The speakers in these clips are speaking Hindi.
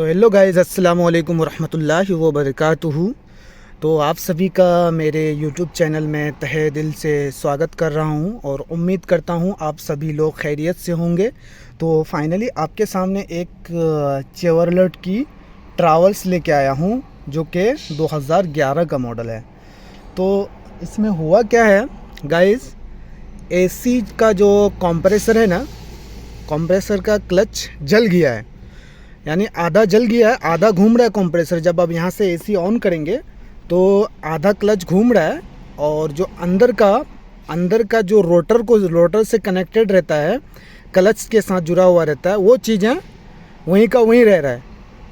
तो हेलो गाइज़, अस्सलाम वालेकुम वरहमतुल्लाहि वबरकातुहू। तो आप सभी का मेरे यूट्यूब चैनल में तहे दिल से स्वागत कर रहा हूं और उम्मीद करता हूं आप सभी लोग खैरियत से होंगे। तो फाइनली आपके सामने एक चेवरलेट की ट्रैवल्स लेके आया हूं जो कि 2011 का मॉडल है। तो इसमें हुआ क्या है गाइज़, एसी का जो कंप्रेसर है ना, कंप्रेसर का क्लच जल गया है। यानी आधा जल गया है, आधा घूम रहा है कंप्रेसर। जब आप यहाँ से एसी ऑन करेंगे तो आधा क्लच घूम रहा है और जो अंदर का जो रोटर से कनेक्टेड रहता है, क्लच के साथ जुड़ा हुआ रहता है, वो चीज़ें वहीं का वहीं रह रहा है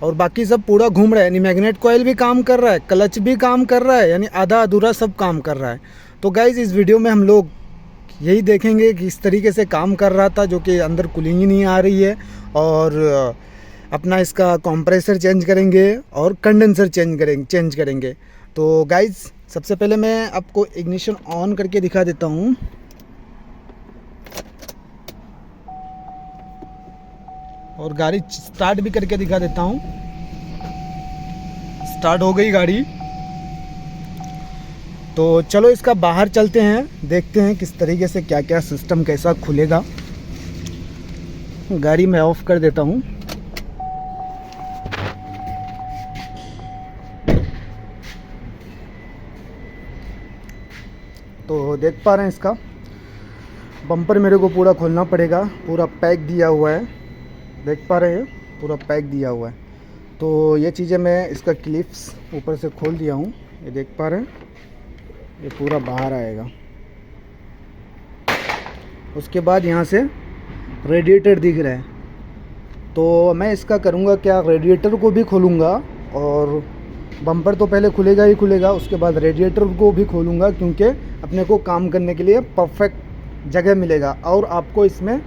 और बाकी सब पूरा घूम रहा है। यानी मैग्नेट कॉइल भी काम कर रहा है, क्लच भी काम कर रहा है, यानी आधा अधूरा सब काम कर रहा है। तो गाइज़, इस वीडियो में हम लोग यही देखेंगे कि इस तरीके से काम कर रहा था, जो कि अंदर कूलिंग ही नहीं आ रही है, और अपना इसका कंप्रेसर चेंज करेंगे और कंडेंसर चेंज करेंगे। तो गाइज़, सबसे पहले मैं आपको इग्निशन ऑन करके दिखा देता हूँ। और गाड़ी स्टार्ट भी करके दिखा देता हूँ। स्टार्ट हो गई गाड़ी। तो चलो इसका बाहर चलते हैं, देखते हैं किस तरीके से क्या क्या सिस्टम कैसा खुलेगा। गाड़ी मैं ऑफ कर देता हूँ। तो देख पा रहे हैं इसका बम्पर मेरे को पूरा खोलना पड़ेगा, पूरा पैक दिया हुआ है। देख पा रहे हैं, पूरा पैक दिया हुआ है। तो ये चीज़ें मैं इसका क्लिप्स ऊपर से खोल दिया हूँ, ये देख पा रहे हैं, ये पूरा बाहर आएगा। उसके बाद यहाँ से रेडिएटर दिख रहा है, तो मैं इसका करूँगा क्या, रेडिएटर को भी खोलूँगा और बम्पर तो पहले खुलेगा ही खुलेगा, उसके बाद रेडिएटर को भी खोलूँगा, क्योंकि अपने को काम करने के लिए परफेक्ट जगह मिलेगा और आपको इसमें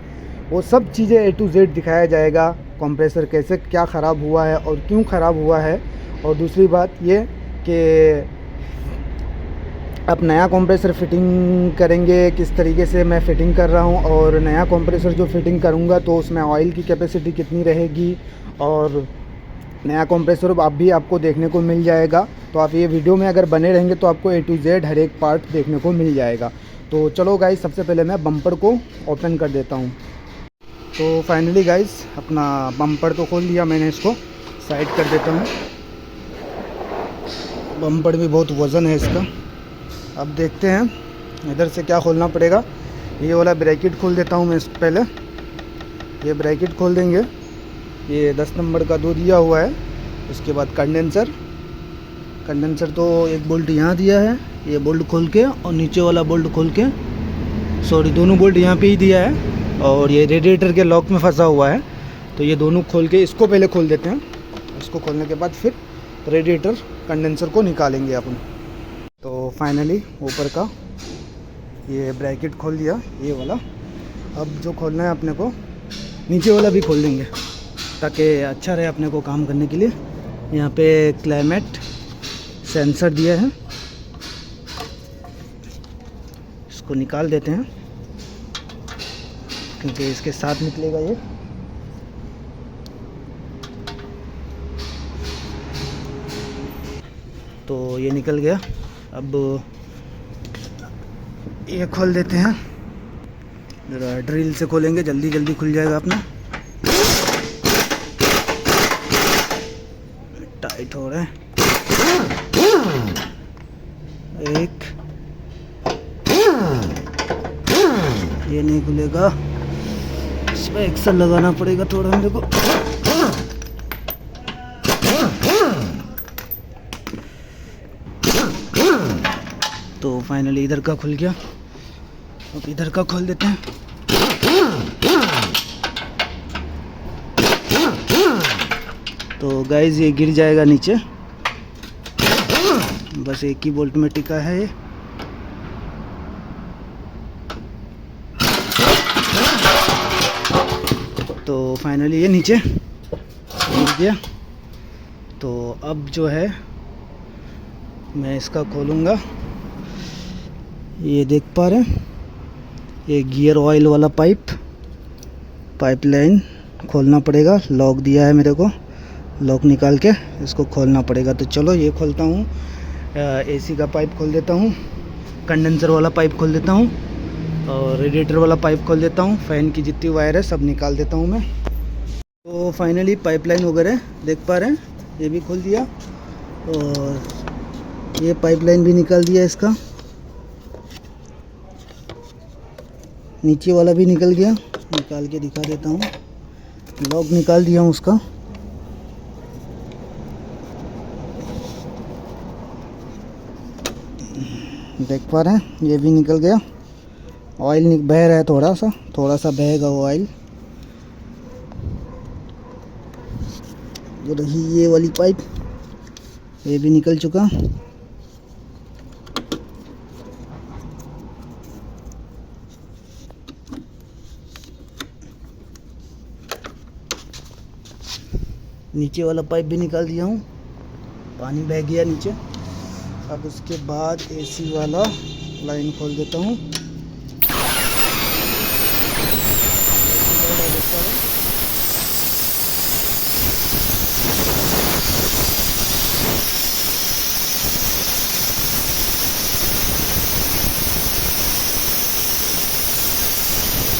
वो सब चीज़ें A to Z दिखाया जाएगा। कंप्रेसर कैसे क्या ख़राब हुआ है और क्यों ख़राब हुआ है। और दूसरी बात ये कि अब नया कंप्रेसर फिटिंग करेंगे, किस तरीके से मैं फ़िटिंग कर रहा हूँ, और नया कंप्रेसर जो फिटिंग करूँगा तो उसमें ऑयल की कैपेसिटी कितनी रहेगी, और नया कंप्रेसर आप भी आपको देखने को मिल जाएगा। तो आप ये वीडियो में अगर बने रहेंगे तो आपको A to Z हर एक पार्ट देखने को मिल जाएगा। तो चलो गाइस, सबसे पहले मैं बम्पर को ओपन कर देता हूँ। तो फाइनली गाइस, अपना बम्पर तो खोल दिया मैंने, इसको साइड कर देता हूँ। बम्पर भी बहुत वज़न है इसका। अब देखते हैं इधर से क्या खोलना पड़ेगा। ये वाला ब्रैकेट खोल देता हूँ मैं पहले। ये ब्रैकेट खोल देंगे, ये 10 नंबर का दो दिया हुआ है। उसके बाद कंडेंसर तो एक बोल्ट यहाँ दिया है, ये बोल्ट खोल के, और नीचे वाला बोल्ट खोल के, सॉरी दोनों बोल्ट यहाँ पे ही दिया है, और ये रेडिएटर के लॉक में फंसा हुआ है। तो ये दोनों खोल के इसको पहले खोल देते हैं। इसको खोलने के बाद फिर रेडिएटर कंडेंसर को निकालेंगे अपन। तो फाइनली ऊपर का ये ब्रैकेट खोल दिया, ये वाला। अब जो खोलना है अपने को, नीचे वाला भी खोल देंगे ताकि अच्छा रहे अपने को काम करने के लिए। यहाँ पे क्लाइमेट सेंसर दिया है, इसको निकाल देते हैं क्योंकि इसके साथ निकलेगा ये। तो ये निकल गया। अब ये खोल देते हैं, जरा ड्रिल से खोलेंगे, जल्दी जल्दी खुल जाएगा अपना। टाइट हो रहा है, एक ये नहीं खुलेगा, इसमें एक्सल लगाना पड़ेगा थोड़ा मेरे को। तो फाइनली इधर का खुल गया। अब इधर का खोल देते हैं। तो गाइस, ये गिर जाएगा नीचे, बस एक ही बोल्ट में टिका है ये। तो फाइनली ये नीचे गिर गया। तो अब जो है मैं इसका खोलूँगा। ये देख पा रहे हैं, ये गियर ऑयल वाला पाइपलाइन खोलना पड़ेगा। लॉक दिया है मेरे को, लॉक निकाल के इसको खोलना पड़ेगा। तो चलो ये खोलता हूँ, एसी का पाइप खोल देता हूँ, कंडेंसर वाला पाइप खोल देता हूँ और रेडिएटर वाला पाइप खोल देता हूँ। फ़ैन की जितनी वायर है सब निकाल देता हूँ मैं। तो फाइनली पाइपलाइन वगैरह देख पा रहे हैं, ये भी खोल दिया और ये पाइपलाइन भी निकाल दिया इसका, नीचे वाला भी निकल गया। निकाल के दिखा देता हूँ, लॉक निकाल दिया हूँ उसका। देख पा रहे हैं ये भी निकल गया। ऑयल बह रहा है, थोड़ा सा बहेगा वो ऑयल। जो रही ये वाली पाइप, ये भी निकल चुका। नीचे वाला पाइप भी निकाल दिया हूँ, पानी बह गया नीचे। अब उसके बाद एसी वाला लाइन खोल देता हूँ।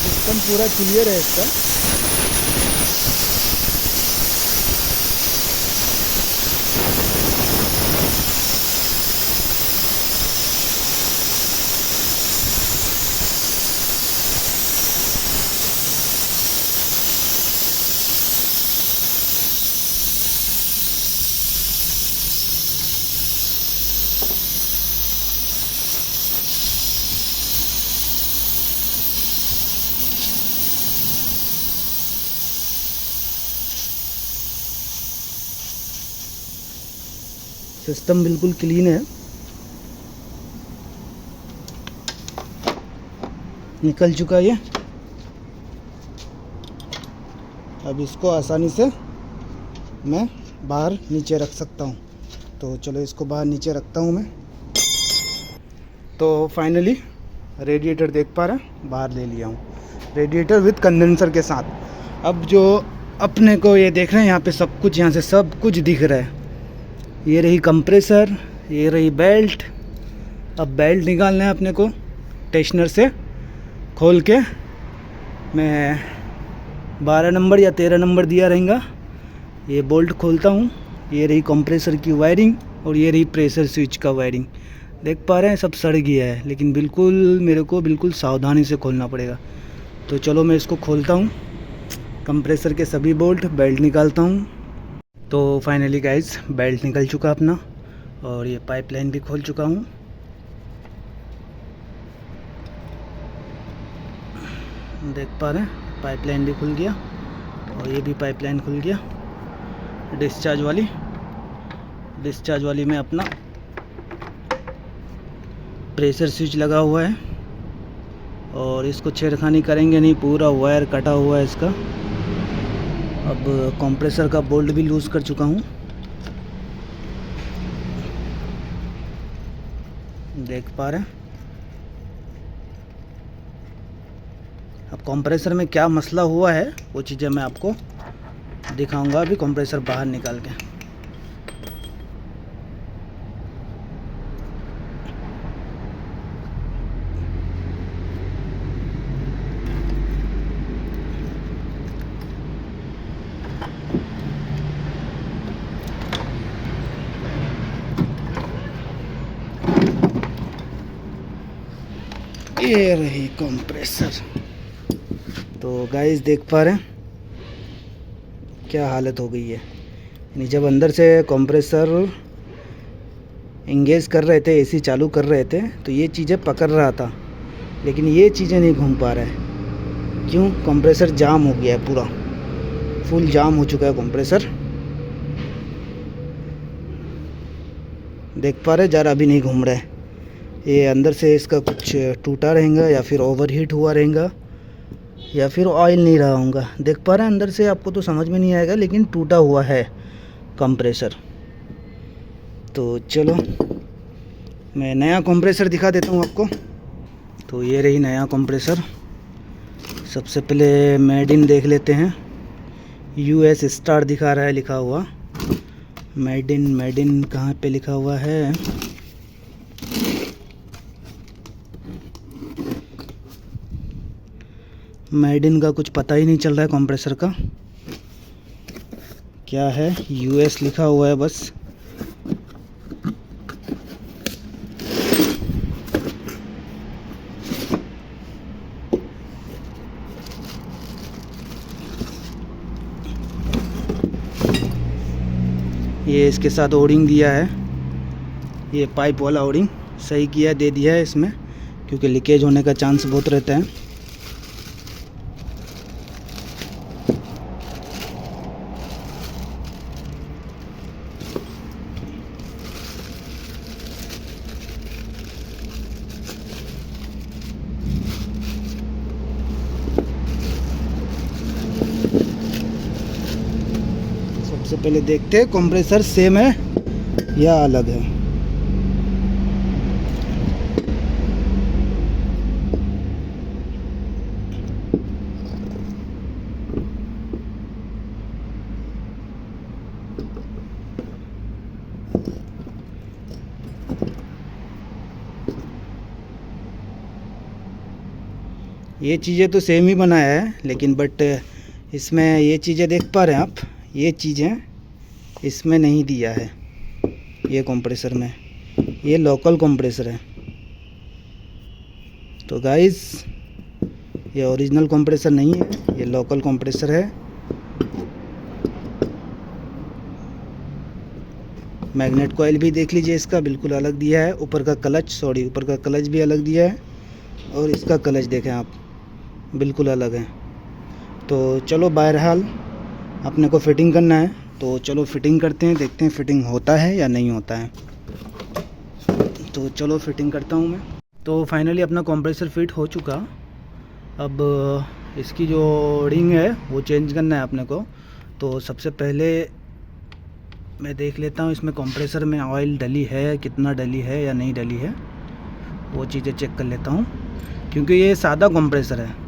सिस्टम पूरा क्लियर है इसका। सिस्टम बिल्कुल क्लीन है, निकल चुका ये। अब इसको आसानी से मैं बाहर नीचे रख सकता हूँ। तो चलो इसको बाहर नीचे रखता हूँ मैं। तो फाइनली रेडिएटर देख पा रहे हैं, बाहर ले लिया हूँ, रेडिएटर विद कंडेंसर के साथ। अब जो अपने को ये देख रहे हैं, यहाँ पे सब कुछ, यहाँ से सब कुछ दिख रहा है। ये रही कंप्रेसर, ये रही बेल्ट। अब बेल्ट निकालना है अपने को टेंशनर से खोल के। मैं 12 नंबर या 13 नंबर दिया रहेगा। ये बोल्ट खोलता हूँ। ये रही कंप्रेसर की वायरिंग और ये रही प्रेशर स्विच का वायरिंग। देख पा रहे हैं सब सड़ गया है, लेकिन बिल्कुल मेरे को बिल्कुल सावधानी से खोलना पड़ेगा। तो चलो मैं इसको खोलता हूँ, कंप्रेसर के सभी बोल्ट, बेल्ट निकालता हूँ। तो फाइनली गाइस बेल्ट निकल चुका अपना और ये पाइपलाइन भी खोल चुका हूँ। देख पा रहे हैं पाइपलाइन भी खुल गया और ये भी पाइपलाइन खुल गया। डिस्चार्ज वाली में अपना प्रेशर स्विच लगा हुआ है और इसको छेड़खानी करेंगे नहीं, पूरा वायर कटा हुआ है इसका। अब कंप्रेसर का बोल्ट भी लूज़ कर चुका हूँ। देख पा रहे हैं। अब कंप्रेसर में क्या मसला हुआ है वो चीज़ें मैं आपको दिखाऊंगा अभी कंप्रेसर बाहर निकाल के। ये रही कंप्रेसर। तो गाइस देख पा रहे हैं क्या हालत हो गई है। यानी जब अंदर से कंप्रेसर इंगेज कर रहे थे, एसी चालू कर रहे थे, तो ये चीज़ें पकड़ रहा था, लेकिन ये चीज़ें नहीं घूम पा रहा है। क्यों? कंप्रेसर जाम हो गया है, पूरा फुल जाम हो चुका है कंप्रेसर। देख पा रहे ज़रा अभी नहीं घूम रहा है। ये अंदर से इसका कुछ टूटा रहेगा या फिर ओवरहीट हुआ रहेगा या फिर ऑयल नहीं रहा होगा। देख पा रहे हैं अंदर से, आपको तो समझ में नहीं आएगा, लेकिन टूटा हुआ है कंप्रेसर। तो चलो मैं नया कंप्रेसर दिखा देता हूँ आपको। तो ये रही नया कंप्रेसर। सबसे पहले मेड इन देख लेते हैं। US स्टार दिखा रहा है लिखा हुआ। मेड इन कहाँ पे लिखा हुआ है? मेड इन का कुछ पता ही नहीं चल रहा है कंप्रेसर का क्या है। यूएस लिखा हुआ है बस। ये इसके साथ ओरिंग दिया है, ये पाइप वाला ओरिंग सही किया दे दिया है इसमें, क्योंकि लीकेज होने का चांस बहुत रहता है। सबसे पहले देखते हैं कंप्रेसर सेम है या अलग है। ये चीज़ें तो सेम ही बनाया है, लेकिन बट इसमें ये चीज़ें देख पा रहे हैं आप, ये चीज़ें इसमें नहीं दिया है ये कंप्रेसर में। ये लोकल कंप्रेसर है। तो गाइस ये ओरिजिनल कंप्रेसर नहीं है, ये लोकल कंप्रेसर है। मैग्नेट कॉइल भी देख लीजिए, इसका बिल्कुल अलग दिया है। ऊपर का क्लच भी अलग दिया है, और इसका क्लच देखें आप, बिल्कुल अलग है। तो चलो बहरहाल अपने को फिटिंग करना है, तो चलो फिटिंग करते हैं, देखते हैं फिटिंग होता है या नहीं होता है। तो चलो फिटिंग करता हूँ मैं। तो फाइनली अपना कंप्रेसर फिट हो चुका। अब इसकी जो रिंग है वो चेंज करना है अपने को। तो सबसे पहले मैं देख लेता हूँ इसमें कंप्रेसर में ऑयल डली है, कितना डली है या नहीं डली है, वो चीज़ें चेक कर लेता हूँ। क्योंकि ये सादा कंप्रेसर है,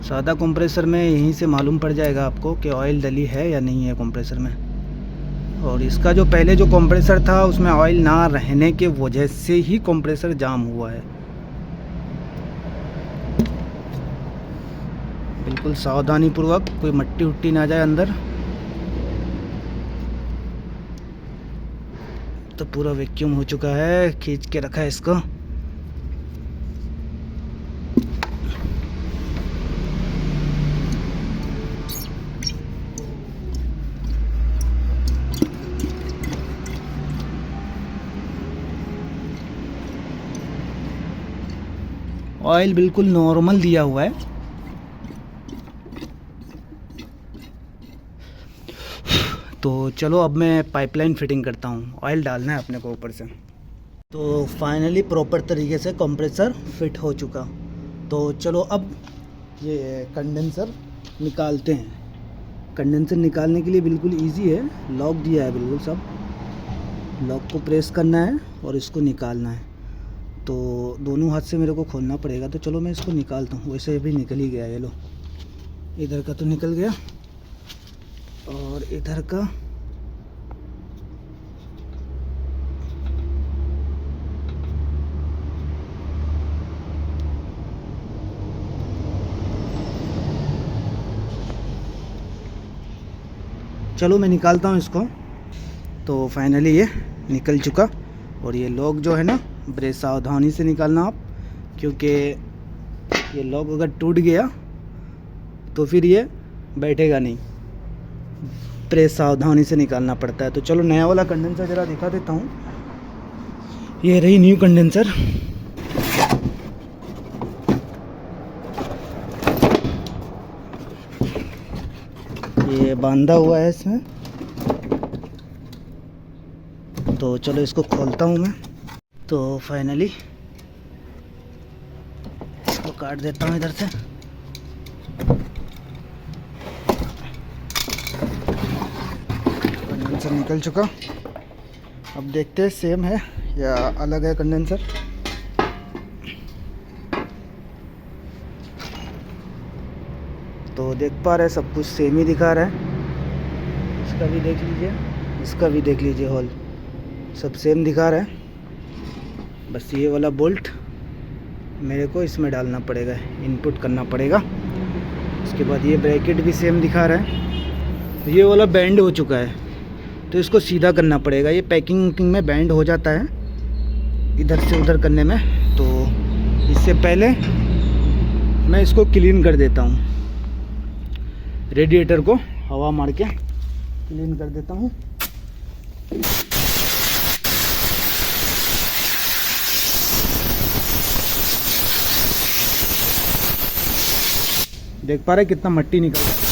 सादा कंप्रेसर में यहीं से मालूम पड़ जाएगा आपको कि ऑयल डली है या नहीं है कंप्रेसर में। और इसका जो पहले जो कंप्रेसर था उसमें ऑयल ना रहने के वजह से ही कंप्रेसर जाम हुआ है। बिल्कुल सावधानी पूर्वक, कोई मट्टी उट्टी ना जाए अंदर। तो पूरा वैक्यूम हो चुका है, खींच के रखा है इसको। ऑयल बिल्कुल नॉर्मल दिया हुआ है। तो चलो अब मैं पाइपलाइन फिटिंग करता हूँ, ऑयल डालना है अपने को ऊपर से। तो फाइनली प्रॉपर तरीके से कंप्रेसर फिट हो चुका। तो चलो अब ये कंडेंसर निकालते हैं। कंडेंसर निकालने के लिए बिल्कुल इजी है, लॉक दिया है बिल्कुल सब। लॉक को प्रेस करना है और इसको निकालना है। तो दोनों हाथ से मेरे को खोलना पड़ेगा। तो चलो मैं इसको निकालता हूँ। वैसे अभी निकल ही गया, ये लो, इधर का तो निकल गया और इधर का चलो मैं निकालता हूँ इसको। तो फाइनली ये निकल चुका। और ये लॉक जो है ना, बड़े सावधानी से निकालना आप, क्योंकि ये लॉक अगर टूट गया तो फिर ये बैठेगा नहीं। प्रेस सावधानी से निकालना पड़ता है। तो चलो नया वाला कंडेंसर ज़रा दिखा देता हूँ। ये रही न्यू कंडेंसर। ये बांधा हुआ है इसमें। तो चलो इसको खोलता हूँ मैं। तो फाइनली इसको काट देता हूँ इधर से। कंडेंसर निकल चुका। अब देखते हैं सेम है या अलग है कंडेंसर। तो देख पा रहे हैं सब कुछ सेम ही दिखा रहा है। इसका भी देख लीजिए, इसका भी देख लीजिए, हॉल सब सेम दिखा रहा है। बस ये वाला बोल्ट मेरे को इसमें डालना पड़ेगा, इनपुट करना पड़ेगा। उसके बाद ये ब्रैकेट भी सेम दिखा रहा है। ये वाला बैंड हो चुका है तो इसको सीधा करना पड़ेगा। ये पैकिंग में बैंड हो जाता है इधर से उधर करने में, तो इससे पहले मैं इसको क्लीन कर देता हूँ। रेडिएटर को हवा मार के क्लीन कर देता हूँ। देख पा रहे कितना मट्टी निकल रहा है।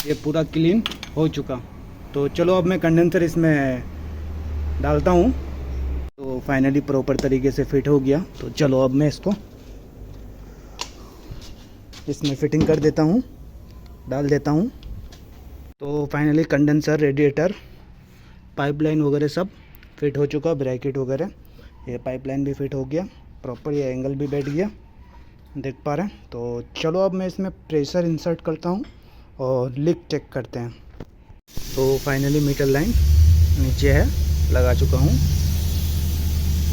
ये पूरा क्लीन हो चुका। तो चलो अब मैं कंडेंसर इसमें डालता हूँ। तो फाइनली प्रॉपर तरीके से फिट हो गया। तो चलो अब मैं इसको इसमें फिटिंग कर देता हूँ, डाल देता हूँ। तो फाइनली कंडेंसर, रेडिएटर, पाइपलाइन वगैरह सब फिट हो चुका। ब्रैकेट वगैरह, ये पाइपलाइन भी फिट हो गया प्रॉपर, ये एंगल भी बैठ गया, देख पा रहे हैं। तो चलो अब मैं इसमें प्रेशर इंसर्ट करता हूँ और लीक चेक करते हैं। तो फाइनली मीटर लाइन नीचे है, लगा चुका हूँ।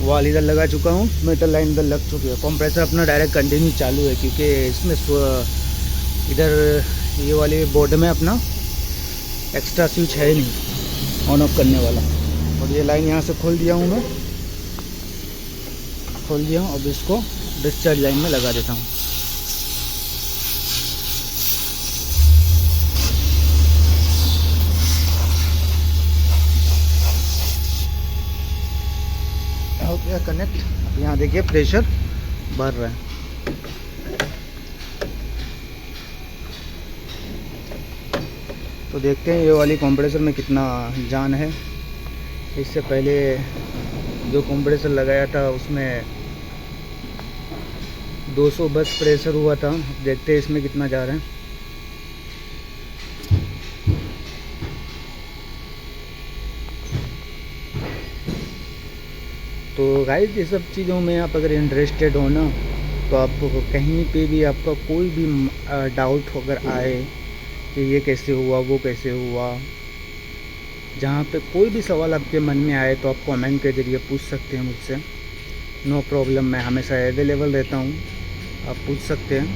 वाल इधर लगा चुका हूँ, मीटर लाइन इधर लग चुकी है। कंप्रेसर अपना डायरेक्ट कंटिन्यू चालू है क्योंकि इसमें इधर ये वाले बोर्ड में अपना एक्स्ट्रा स्विच है ही नहीं ऑन ऑफ करने वाला। और ये लाइन यहाँ से खोल दिया हूँ मैं, खोल दिया हूँ। अब इसको डिस्चार्ज लाइन में लगा देता हूँ। हो गया कनेक्ट। यहाँ देखिए प्रेशर बढ़ रहा है। तो देखते हैं ये वाली कंप्रेसर में कितना जान है। इससे पहले जो कंप्रेसर लगाया था उसमें 200 बस प्रेशर हुआ था। देखते हैं इसमें कितना जा रहा है। तो गाइस ये सब चीज़ों में आप अगर इंटरेस्टेड हो ना, तो आप कहीं पे भी आपका कोई भी डाउट अगर आए कि ये कैसे हुआ, वो कैसे हुआ, जहाँ पे कोई भी सवाल आपके मन में आए तो आप कमेंट के ज़रिए पूछ सकते हैं मुझसे। नो प्रॉब्लम, मैं हमेशा अवेलेबल रहता हूँ, आप पूछ सकते हैं।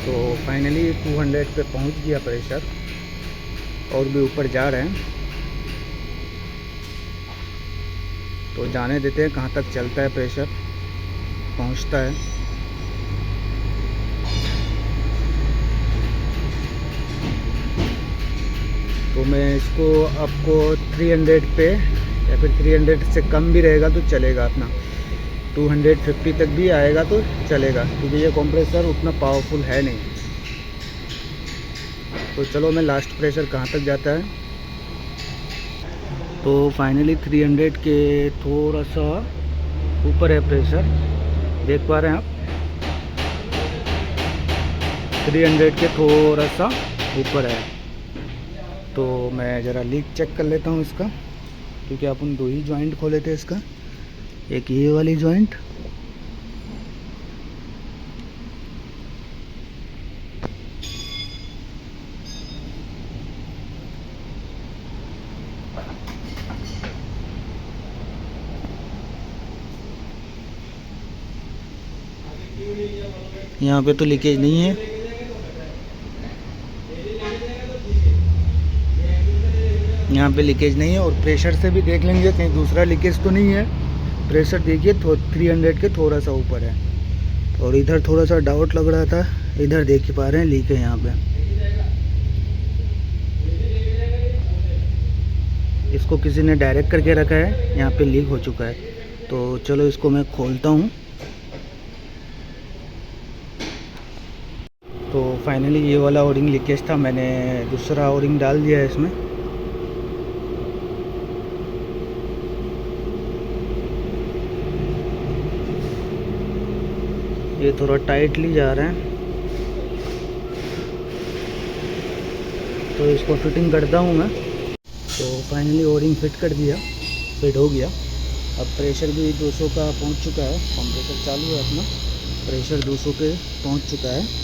तो फाइनली 200 पे पहुँच गया प्रेशर, और भी ऊपर जा रहे हैं। तो जाने देते हैं कहाँ तक चलता है प्रेशर, पहुँचता है। तो मैं इसको आपको 300 पे या फिर 300 से कम भी रहेगा तो चलेगा, अपना 250 तक भी आएगा तो चलेगा, क्योंकि ये कंप्रेसर उतना पावरफुल है नहीं। तो चलो मैं लास्ट प्रेशर कहाँ तक जाता है। तो फाइनली 300 के थोड़ा सा ऊपर है प्रेशर, देख पा रहे हैं आप। 300 के थोड़ा सा ऊपर है। तो मैं ज़रा लीक चेक कर लेता हूँ इसका, क्योंकि अपन 2 ही जॉइंट खोले थे इसका, एक ये वाली जॉइंट यहाँ पे तो लीकेज नहीं है। यहाँ पे लीकेज नहीं है। और प्रेशर से भी देख लेंगे कहीं दूसरा लीकेज तो नहीं है। प्रेशर देखिए 300 के थोड़ा सा ऊपर है। और इधर थोड़ा सा डाउट लग रहा था, इधर देख पा रहे हैं लीक है यहाँ पे। इसको किसी ने डायरेक्ट करके रखा है, यहाँ पे लीक हो चुका है। तो चलो इसको मैं खोलता हूँ। तो फाइनली ये वाला ओरिंग लीकेज था, मैंने दूसरा ओरिंग डाल दिया है इसमें। ये थोड़ा टाइटली जा रहा है, तो इसको फिटिंग करता हूँ मैं। तो फाइनली ओरिंग फिट कर दिया, फिट हो गया। अब प्रेशर भी 200 का पहुँच चुका है, कंप्रेसर चालू है अपना, प्रेशर 200 पे पहुँच चुका है।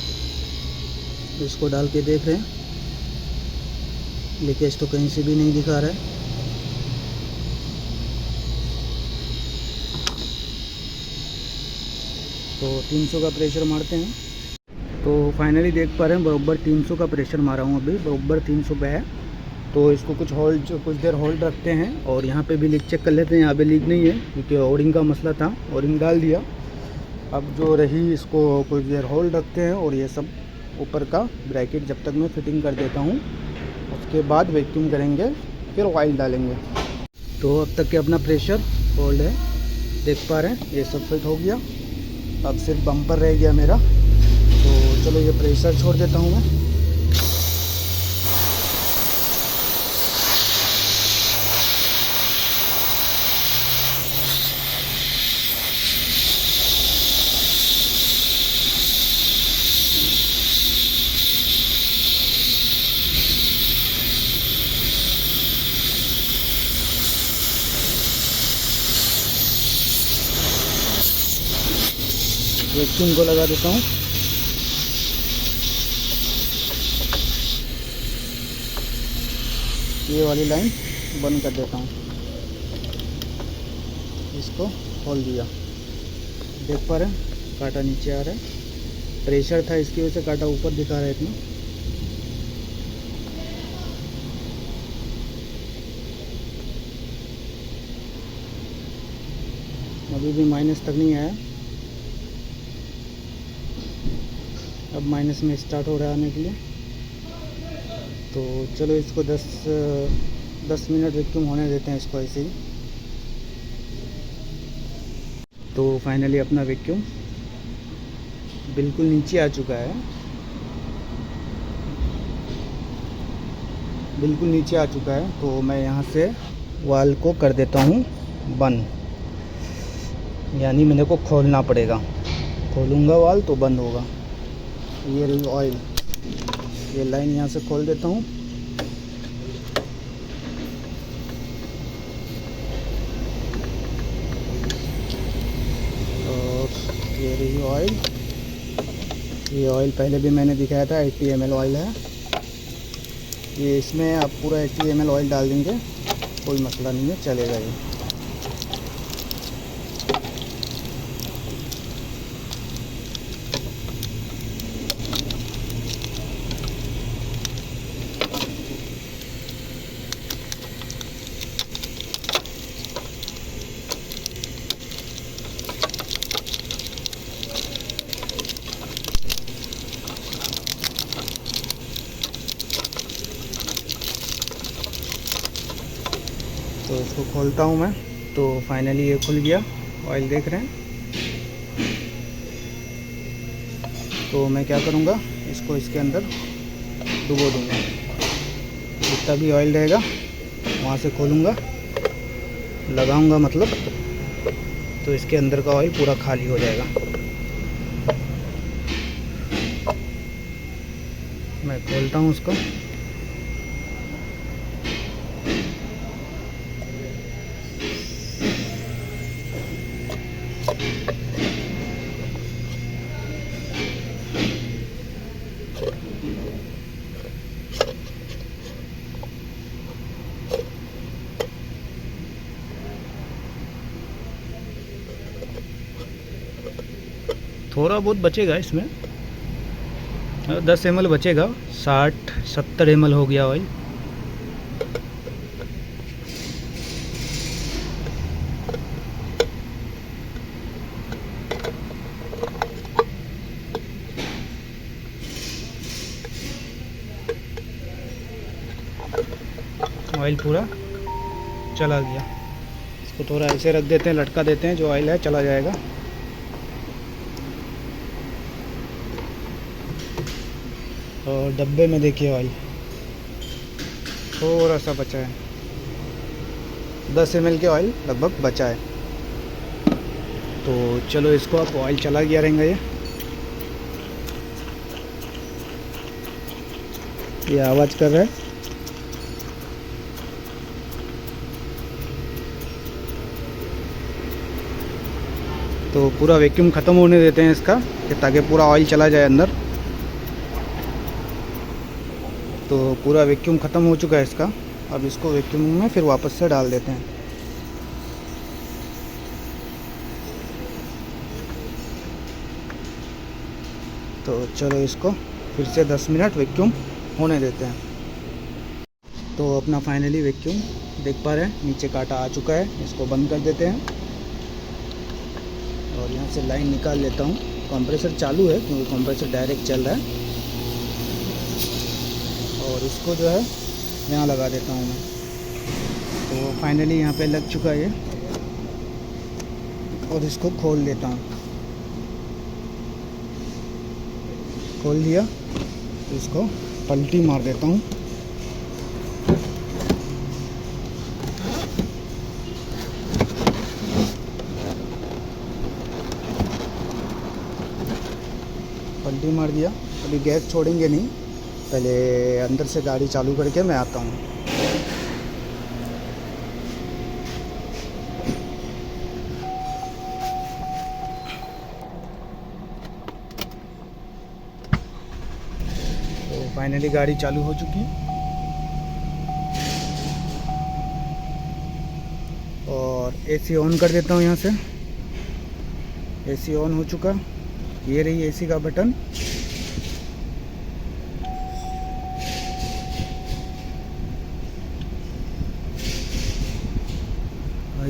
इसको डाल के देख रहे हैं, लीकेज तो कहीं से भी नहीं दिखा रहा है। तो 300 का प्रेशर मारते हैं। तो फाइनली देख पा रहे हैं बराबर 300 का प्रेशर मारा हूँ, अभी बराबर 300 पे है। तो इसको कुछ देर होल्ड रखते हैं और यहाँ पे भी लीक चेक कर लेते हैं। यहाँ पे लीक नहीं है क्योंकि ओरिंग का मसला था, ओरिंग डाल दिया। अब जो रही इसको कुछ देर होल्ड रखते हैं और ये सब ऊपर का ब्रैकेट जब तक मैं फिटिंग कर देता हूँ, उसके बाद वैक्यूम करेंगे, फिर ऑयल डालेंगे। तो अब तक के अपना प्रेशर होल्ड है, देख पा रहे हैं, ये सब फिट हो गया। अब सिर्फ बम्पर रह गया मेरा, तो चलो ये प्रेशर छोड़ देता हूँ मैं। वैक्यूम को लगा देता हूँ। ये वाली लाइन बंद कर देता हूँ, इसको खोल दिया। देख पा रहे हैं कांटा नीचे आ रहा है, प्रेशर था इसकी वजह से कांटा ऊपर दिखा रहा है इतना। अभी भी माइनस तक नहीं आया, अब माइनस में स्टार्ट हो रहा है आने के लिए। तो चलो इसको 10 मिनट वैक्यूम होने देते हैं इसको ऐसे ही। तो फाइनली अपना वैक्यूम बिल्कुल नीचे आ चुका है, बिल्कुल नीचे आ चुका है। तो मैं यहाँ से वाल को कर देता हूँ बंद, यानी मेरे को खोलना पड़ेगा, खोलूँगा वाल तो बंद होगा। ये रही ऑयल, ये लाइन यहाँ से खोल देता हूँ। और ये रही ऑयल, ये ऑयल पहले भी मैंने दिखाया था, 80 ml ऑयल है ये। इसमें आप पूरा 80 ml ऑयल डाल देंगे, कोई मसला नहीं है, चलेगा ये। तो इसको खोलता हूँ मैं। तो फाइनली ये खुल गया, ऑयल देख रहे हैं। तो मैं क्या करूँगा, इसको इसके अंदर डुबो दूँगा, जितना भी ऑयल रहेगा वहाँ से खोलूँगा, लगाऊँगा मतलब, तो इसके अंदर का ऑयल पूरा खाली हो जाएगा। मैं खोलता हूँ उसको। थोड़ा बहुत बचेगा इसमें, 10 ml बचेगा, 60-70 ml हो गया ऑयल। ऑयल पूरा चला गया। इसको थोड़ा ऐसे रख देते हैं, लटका देते हैं, जो ऑयल है चला जाएगा। और डब्बे में देखिए ऑयल थोड़ा सा बचा है, 10 ml के ऑयल लगभग बचा है। तो चलो इसको अब ऑयल चला गया रहेंगे। ये आवाज़ कर रहा है। तो पूरा वैक्यूम ख़त्म होने देते हैं इसका, कि ताकि पूरा ऑयल चला जाए अंदर। तो पूरा वैक्यूम ख़त्म हो चुका है इसका। अब इसको वैक्यूम में फिर वापस से डाल देते हैं। तो चलो इसको फिर से 10 मिनट वैक्यूम होने देते हैं। तो अपना फाइनली वैक्यूम देख पा रहे हैं, नीचे कांटा आ चुका है। इसको बंद कर देते हैं और यहाँ से लाइन निकाल लेता हूँ। कंप्रेसर चालू है क्योंकि कंप्रेसर डायरेक्ट चल रहा है। और इसको जो है यहाँ लगा देता हूँ मैं। तो फाइनली यहाँ पे लग चुका है ये, और इसको खोल देता हूँ। खोल दिया तो इसको पलटी मार देता हूँ। पलटी मार दिया। अभी गैस छोड़ेंगे नहीं, पहले अंदर से गाड़ी चालू करके मैं आता हूँ। तो फाइनली गाड़ी चालू हो चुकी और एसी ऑन कर देता हूँ। यहाँ से एसी ऑन हो चुका। ये रही एसी का बटन।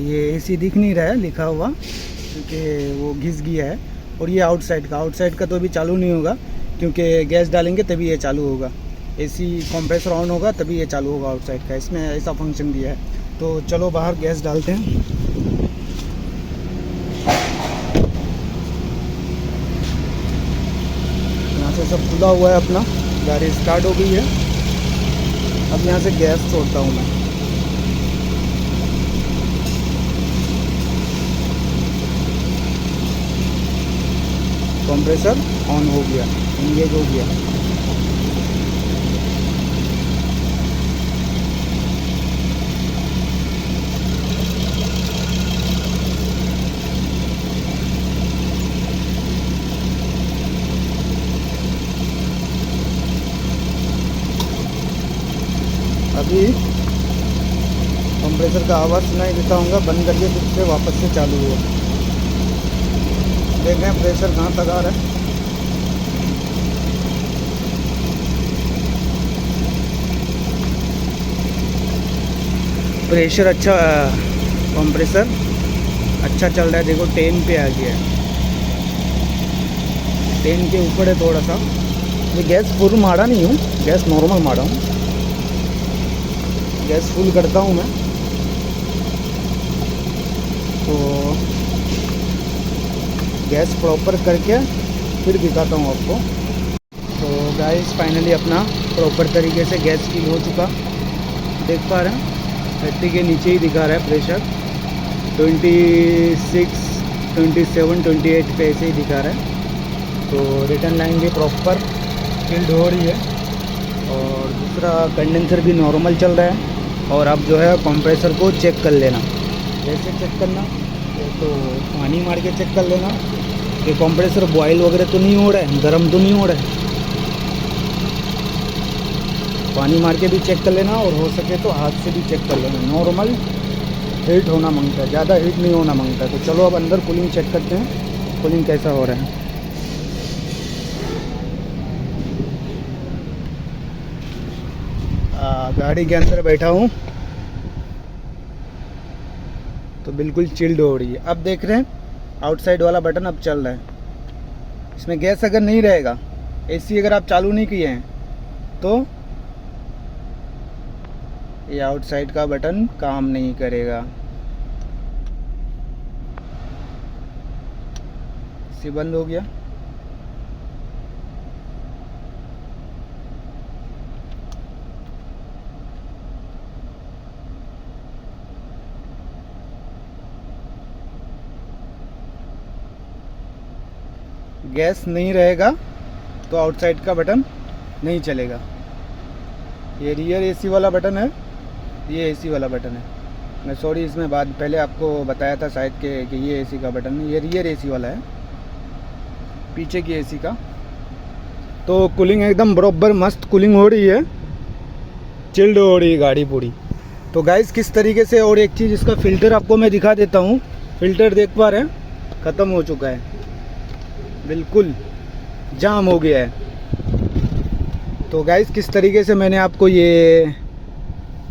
ये एसी दिख नहीं रहा है लिखा हुआ, क्योंकि वो घिस गया है। और ये आउटसाइड का तो अभी चालू नहीं होगा, क्योंकि गैस डालेंगे तभी ये चालू होगा। एसी कंप्रेसर ऑन होगा तभी ये चालू होगा आउटसाइड का। इसमें ऐसा फंक्शन दिया है। तो चलो बाहर गैस डालते हैं। यहाँ से सब खुला हुआ है अपना, गाड़ी स्टार्ट हो गई है। अब यहाँ से गैस छोड़ता हूँ मैं। कंप्रेसर ऑन हो गया, इंगेज हो गया। अभी कंप्रेसर का आवाज़ सुनाई देता होगा, बंद करके फिर से वापस से चालू हुआ। देख रहे हैं प्रेशर कहाँ तक आ रहा है। प्रेशर अच्छा, कंप्रेसर अच्छा चल रहा है। देखो 10 पे आ गया है, 10 के ऊपर है थोड़ा सा। ये गैस फुल मारा नहीं हूँ, गैस नॉर्मल मारा हूँ। गैस फुल करता हूँ मैं। तो गैस प्रॉपर करके फिर दिखाता हूँ आपको। तो गाइस फाइनली अपना प्रॉपर तरीके से गैस फिल हो चुका, देख पा रहे हैं। 30 के नीचे ही दिखा रहा है प्रेशर। 26, 27, 28 पे ऐसे ही दिखा रहा है। तो रिटर्न लाइन भी प्रॉपर फिल्ड हो रही है। और दूसरा कंडेंसर भी नॉर्मल चल रहा है। और अब जो है कंप्रेसर को चेक कर लेना। कैसे चेक करना, तो पानी मार के चेक कर लेना कि कंप्रेसर बॉयल वगैरह तो नहीं हो रहा है, गर्म तो नहीं हो रहा है। पानी मार के भी चेक कर लेना, और हो सके तो हाथ से भी चेक कर लेना। नॉर्मल हीट होना मांगता है, ज़्यादा हीट नहीं होना मांगता है। तो चलो अब अंदर कूलिंग चेक करते हैं, कूलिंग कैसा हो रहा है। गाड़ी के अंदर बैठा हूँ तो बिल्कुल चिल्ड हो रही है। अब देख रहे हैं आउटसाइड वाला बटन अब चल रहा है। इसमें गैस अगर नहीं रहेगा, एसी अगर आप चालू नहीं किए हैं, तो ये आउटसाइड का बटन काम नहीं करेगा। इसी बंद हो गया। गैस नहीं रहेगा तो आउटसाइड का बटन नहीं चलेगा। ये रियर एसी वाला बटन है, ये एसी वाला बटन है। मैं सॉरी इसमें बाद पहले आपको बताया था शायद कि ये एसी का बटन है, ये रियर एसी वाला है, पीछे की एसी का। तो कूलिंग एकदम बराबर मस्त कूलिंग हो रही है, चिल्ड हो रही है गाड़ी पूरी। तो गाइस किस तरीके से, और एक चीज़ इसका फ़िल्टर आपको मैं दिखा देता हूँ। फ़िल्टर देख पा रहे हैं, ख़त्म हो चुका है, बिल्कुल जाम हो गया है। तो गाइस किस तरीके से मैंने आपको ये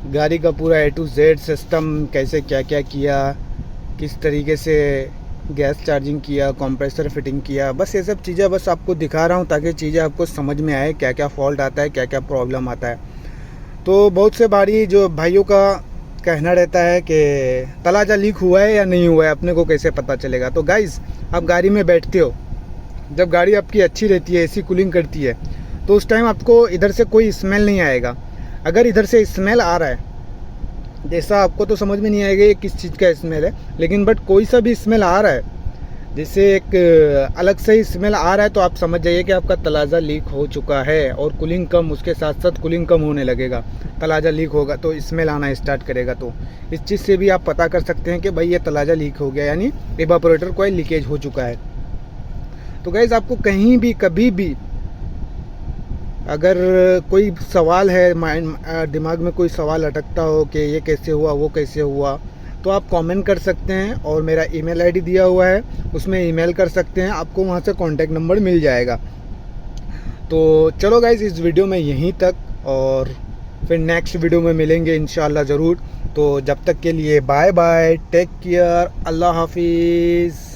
गाड़ी का पूरा A to Z सिस्टम कैसे क्या क्या किया, किस तरीके से गैस चार्जिंग किया, कंप्रेसर फिटिंग किया, बस ये सब चीज़ें बस आपको दिखा रहा हूँ ताकि चीज़ें आपको समझ में आए, क्या क्या फॉल्ट आता है, क्या क्या प्रॉब्लम आता है। तो बहुत से बारी जो भाइयों का कहना रहता है कि तलाजा लीक हुआ है या नहीं हुआ है, अपने को कैसे पता चलेगा। तो गाइस आप गाड़ी में बैठते हो, जब गाड़ी आपकी अच्छी रहती है, एसी कूलिंग करती है, तो उस टाइम आपको इधर से कोई स्मेल नहीं आएगा। अगर इधर से स्मेल आ रहा है, जैसा आपको तो समझ में नहीं आएगा ये किस चीज़ का स्मेल है, लेकिन बट कोई सा भी स्मेल आ रहा है, जैसे एक अलग से ही स्मेल आ रहा है, तो आप समझ जाइए कि आपका तलाजा लीक हो चुका है। और कूलिंग कम, उसके साथ साथ कूलिंग कम होने लगेगा, तलाजा लीक होगा तो स्मेल आना स्टार्ट करेगा। तो इस चीज़ से भी आप पता कर सकते हैं कि भाई ये तलाजा लीक हो गया, यानी इवापोरेटर कोई लीकेज हो चुका है। तो गाइस आपको कहीं भी कभी भी अगर कोई सवाल है, माइंड दिमाग में कोई सवाल अटकता हो कि ये कैसे हुआ, वो कैसे हुआ, तो आप कमेंट कर सकते हैं। और मेरा ईमेल आईडी दिया हुआ है, उसमें ईमेल कर सकते हैं, आपको वहाँ से कॉन्टैक्ट नंबर मिल जाएगा। तो चलो गाइस इस वीडियो में यहीं तक, और फिर नेक्स्ट वीडियो में मिलेंगे इंशाल्लाह ज़रूर। तो जब तक के लिए बाय बाय, टेक केयर, अल्लाह हाफिज़।